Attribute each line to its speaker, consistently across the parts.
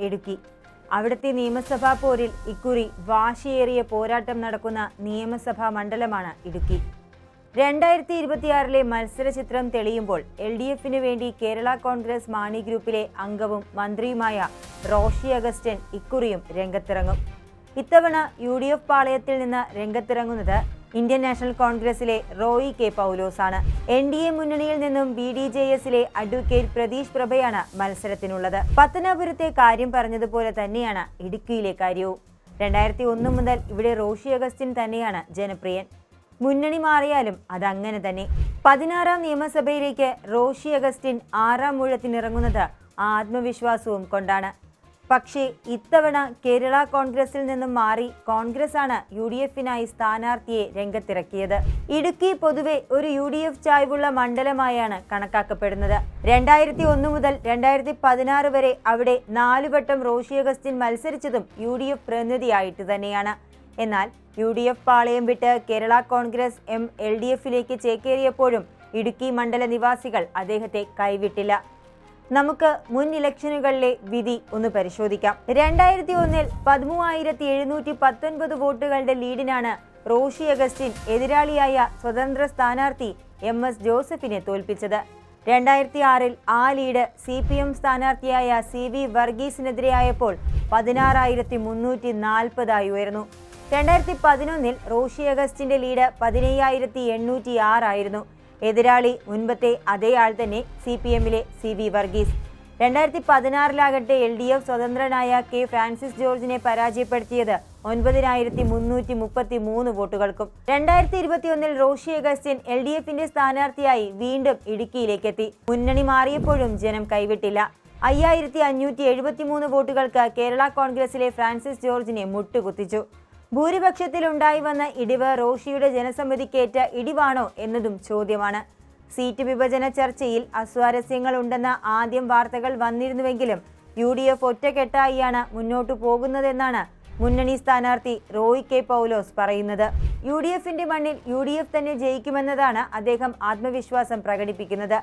Speaker 1: ഇടുക്കി. അവിടുത്തെ നിയമസഭാ പോരിൽ ഇക്കുറി വാശിയേറിയ പോരാട്ടം നടക്കുന്ന നിയമസഭാ മണ്ഡലമാണ് ഇടുക്കി. 2026 മത്സര ചിത്രം തെളിയുമ്പോൾ LDFിന് വേണ്ടി കേരള കോൺഗ്രസ് മാണി ഗ്രൂപ്പിലെ അംഗവും മന്ത്രിയുമായ റോഷി അഗസ്റ്റിൻ ഇക്കുറിയും രംഗത്തിറങ്ങും. ഇത്തവണ UDF പാളയത്തിൽ നിന്ന് രംഗത്തിറങ്ങുന്നത് ഇന്ത്യൻ നാഷണൽ കോൺഗ്രസിലെ റോയി കെ പൗലോസ് ആണ്. NDA മുന്നണിയിൽ നിന്നും BDJSലെ അഡ്വക്കേറ്റ് പ്രതീഷ് പ്രഭയാണ് മത്സരത്തിനുള്ളത്. പത്തനാപുരത്തെ കാര്യം പറഞ്ഞതുപോലെ തന്നെയാണ് ഇടുക്കിയിലെ കാര്യവും. 2001 മുതൽ ഇവിടെ റോഷി അഗസ്റ്റിൻ തന്നെയാണ് ജനപ്രിയൻ. മുന്നണി മാറിയാലും അതങ്ങനെ തന്നെ. 16ാം നിയമസഭയിലേക്ക് റോഷി അഗസ്റ്റിൻ 6ാം ഊഴത്തിനിറങ്ങുന്നത് ആത്മവിശ്വാസവും കൊണ്ടാണ്. പക്ഷേ ഇത്തവണ കേരള കോൺഗ്രസിൽ നിന്നും മാറി കോൺഗ്രസ് ആണ് UDFനായി സ്ഥാനാർത്ഥിയെ രംഗത്തിറക്കിയത്. ഇടുക്കി പൊതുവെ ഒരു UDF ചായ്വുള്ള മണ്ഡലമായാണ് കണക്കാക്കപ്പെടുന്നത്. 2001 മുതൽ 2016 വരെ അവിടെ 4 വട്ടം റോഷി അഗസ്റ്റിൻ മത്സരിച്ചതും UDF പ്രതിനിധിയായിട്ട് തന്നെയാണ്. എന്നാൽ UDF പാളയം വിട്ട് കേരള കോൺഗ്രസ് LDFിലേക്ക് ചേക്കേറിയപ്പോഴും ഇടുക്കി മണ്ഡല നിവാസികൾ അദ്ദേഹത്തെ കൈവിട്ടില്ല. നമുക്ക് മുൻ ഇലക്ഷനുകളിലെ വിധി ഒന്ന് പരിശോധിക്കാം. 2001 13,719 വോട്ടുകളുടെ ലീഡിനാണ് റോഷി അഗസ്റ്റിൻ എതിരാളിയായ സ്വതന്ത്ര സ്ഥാനാർത്ഥി MS ജോസഫിനെ തോൽപ്പിച്ചത്. 2006 ആ ലീഡ് CPM സ്ഥാനാർത്ഥിയായ CV വർഗീസിനെതിരെയായപ്പോൾ 16,340 ഉയർന്നു. 2011 റോഷി അഗസ്റ്റിന്റെ ലീഡ് 17,806 ആയിരുന്നു. എതിരാളി മുൻപത്തെ അതേ ആൾ തന്നെ CPMലെ CV Varghese. 2016 LDF സ്വതന്ത്രനായ K Francis ജോർജിനെ പരാജയപ്പെടുത്തിയത് 9,333 വോട്ടുകൾക്കും. 2021 റോഷി അഗസ്റ്റിൻ LDFന്റെ സ്ഥാനാർത്ഥിയായി വീണ്ടും ഇടുക്കിയിലേക്കെത്തി. മുന്നണി മാറിയപ്പോഴും ജനം കൈവിട്ടില്ല. 5,573 വോട്ടുകൾക്ക് കേരള കോൺഗ്രസിലെ ഫ്രാൻസിസ് ജോർജിനെ മുട്ടുകുത്തിച്ചു. ഭൂരിപക്ഷത്തിലുണ്ടായി വന്ന ഇടിവ് റോഷിയുടെ ജനസമിതിക്കേറ്റ ഇടിവാണോ എന്നതും ചോദ്യമാണ്. സീറ്റ് വിഭജന ചർച്ചയിൽ അസ്വാരസ്യങ്ങൾ ഉണ്ടെന്ന ആദ്യം വാർത്തകൾ വന്നിരുന്നുവെങ്കിലും UDF ഒറ്റക്കെട്ടായിയാണ് മുന്നോട്ടു പോകുന്നതെന്നാണ് മുന്നണി സ്ഥാനാർത്ഥി റോയി കെ പൗലോസ് പറയുന്നത്. UDFന്റെ മണ്ണിൽ UDF തന്നെ ജയിക്കുമെന്നതാണ് അദ്ദേഹം ആത്മവിശ്വാസം പ്രകടിപ്പിക്കുന്നത്.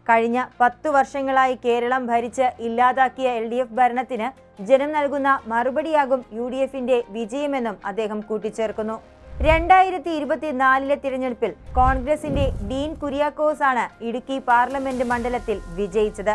Speaker 1: കഴിഞ്ഞ 10 വർഷങ്ങളായി കേരളം ഭരിച്ച് ഇല്ലാതാക്കിയ LDF ഭരണത്തിന് ജനം നൽകുന്ന മറുപടിയാകും UDFന്റെ വിജയമെന്നും അദ്ദേഹം കൂട്ടിച്ചേർക്കുന്നു. 2024 തിരഞ്ഞെടുപ്പിൽ കോൺഗ്രസിന്റെ ഡീൻ കുര്യാക്കോസ് ആണ് ഇടുക്കി പാർലമെന്റ് മണ്ഡലത്തിൽ വിജയിച്ചത്.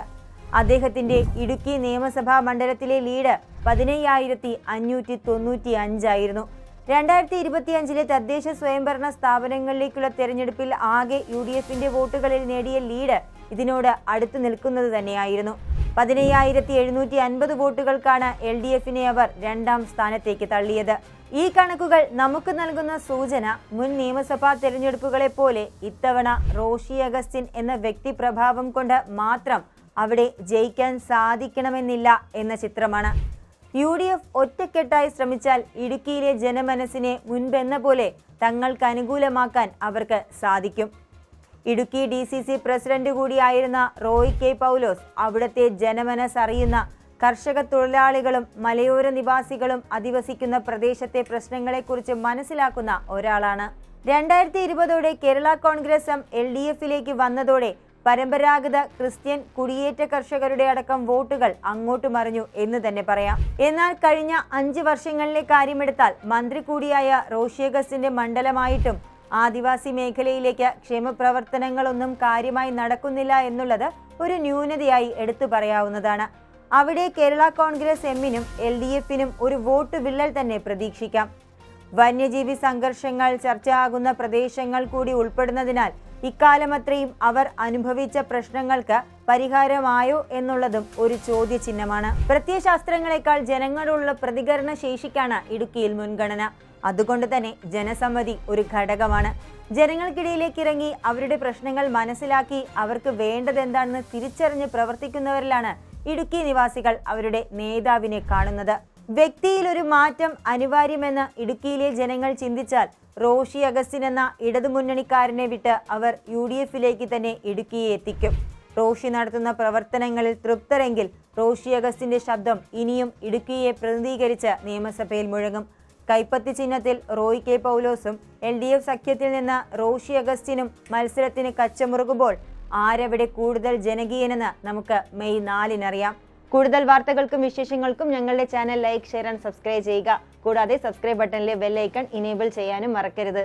Speaker 1: അദ്ദേഹത്തിന്റെ ഇടുക്കി നിയമസഭാ മണ്ഡലത്തിലെ ലീഡ് 15,595 ആയിരുന്നു. 2025 തദ്ദേശ സ്വയംഭരണ സ്ഥാപനങ്ങളിലേക്കുള്ള തെരഞ്ഞെടുപ്പിൽ ആകെ UDFന്റെ വോട്ടുകളിൽ നേടിയ ലീഡ് ഇതിനോട് അടുത്തു നിൽക്കുന്നത് തന്നെയായിരുന്നു. 15,750 വോട്ടുകൾക്കാണ് LDFനെ അവർ 2ാം സ്ഥാനത്തേക്ക് തള്ളിയത്. ഈ കണക്കുകൾ നമുക്ക് നൽകുന്ന സൂചന മുൻ നിയമസഭാ തെരഞ്ഞെടുപ്പുകളെ പോലെ ഇത്തവണ റോഷി അഗസ്റ്റിൻ എന്ന വ്യക്തിപ്രഭാവം കൊണ്ട് മാത്രം അവിടെ ജയിക്കാൻ സാധിക്കണമെന്നില്ല എന്ന ചിത്രമാണ്. UDF ഒറ്റക്കെട്ടായി ശ്രമിച്ചാൽ ഇടുക്കിയിലെ ജനമനസ്സിനെ മുൻപെന്ന പോലെ തങ്ങൾക്ക് അനുകൂലമാക്കാൻ അവർക്ക് സാധിക്കും. ഇടുക്കി DCC പ്രസിഡന്റ് കൂടിയായിരുന്ന റോയി കെ പൗലോസ് അവിടുത്തെ ജനമനസ്സറിയുന്ന കർഷക തൊഴിലാളികളും മലയോര നിവാസികളും അധിവസിക്കുന്ന പ്രദേശത്തെ പ്രശ്നങ്ങളെക്കുറിച്ച് മനസ്സിലാക്കുന്ന ഒരാളാണ്. 2020 കേരള കോൺഗ്രസ് LDFിലേക്ക് വന്നതോടെ പരമ്പരാഗത ക്രിസ്ത്യൻ കുടിയേറ്റ കർഷകരുടെ അടക്കം വോട്ടുകൾ അങ്ങോട്ട് മറിഞ്ഞു എന്ന് തന്നെ പറയാം. എന്നാൽ കഴിഞ്ഞ 5 വർഷങ്ങളിലെ കാര്യമെടുത്താൽ മന്ത്രി കൂടിയായ റോഷി അഗസ്റ്റിന്റെ മണ്ഡലമായിട്ടും ആദിവാസി മേഖലയിലേക്ക് ക്ഷേമപ്രവർത്തനങ്ങളൊന്നും കാര്യമായി നടക്കുന്നില്ല എന്നുള്ളത് ഒരു ന്യൂനതയായി എടുത്തു പറയാവുന്നതാണ്. അവിടെ കേരള കോൺഗ്രസ് എമ്മിനും LDFനും ഒരു വോട്ട് വിള്ളൽ തന്നെ പ്രതീക്ഷിക്കാം. വന്യജീവി സംഘർഷങ്ങൾ ചർച്ചയാകുന്ന പ്രദേശങ്ങൾ കൂടി ഉൾപ്പെടുന്നതിനാൽ ഇക്കാലമത്രയും അവർ അനുഭവിച്ച പ്രശ്നങ്ങൾക്ക് പരിഹാരമായോ എന്നുള്ളതും ഒരു ചോദ്യചിഹ്നമാണ്. പ്രത്യയശാസ്ത്രങ്ങളെക്കാൾ ജനങ്ങളോടുള്ള പ്രതികരണ ശേഷിക്കാണ് ഇടുക്കിയിൽ മുൻഗണന. അതുകൊണ്ട് തന്നെ ജനസമ്മതി ഒരു ഘടകമാണ്. ജനങ്ങൾക്കിടയിലേക്ക് ഇറങ്ങി അവരുടെ പ്രശ്നങ്ങൾ മനസ്സിലാക്കി അവർക്ക് വേണ്ടതെന്താണെന്ന് തിരിച്ചറിഞ്ഞ് പ്രവർത്തിക്കുന്നവരിലാണ് ഇടുക്കി നിവാസികൾ അവരുടെ നേതാവിനെ കാണുന്നത്. വ്യക്തിയിൽ ഒരു മാറ്റം അനിവാര്യമെന്ന് ഇടുക്കിയിലെ ജനങ്ങൾ ചിന്തിച്ചാൽ റോഷി അഗസ്റ്റിൻ എന്ന ഇടതുമുന്നണിക്കാരനെ വിട്ട് അവർ UDFിലേക്ക് തന്നെ ഇടുക്കിയെ എത്തിക്കും. റോഷി നടത്തുന്ന പ്രവർത്തനങ്ങളിൽ തൃപ്തരെങ്കിൽ റോഷി അഗസ്റ്റിന്റെ ശബ്ദം ഇനിയും ഇടുക്കിയെ പ്രതിനിധീകരിച്ച് നിയമസഭയിൽ മുഴങ്ങും. കൈപ്പത്തി ചിഹ്നത്തിൽ റോയി കെ പൗലോസും LDF സഖ്യത്തിൽ നിന്ന് റോഷി അഗസ്റ്റിനും മത്സരത്തിന് കച്ചമുറുകുമ്പോൾ ആരവിടെ കൂടുതൽ ജനകീയനെന്ന് നമുക്ക് മെയ് 4 അറിയാം. കൂടുതൽ വാർത്തകൾക്കും വിശേഷങ്ങൾക്കും ഞങ്ങളുടെ channel like, share and subscribe ചെയ്യുക. കൂടാതെ സബ്സ്ക്രൈബ് ബട്ടണിലെ ബെൽ ഐക്കൺ ഇനേബിൾ ചെയ്യാനും മറക്കരുത്.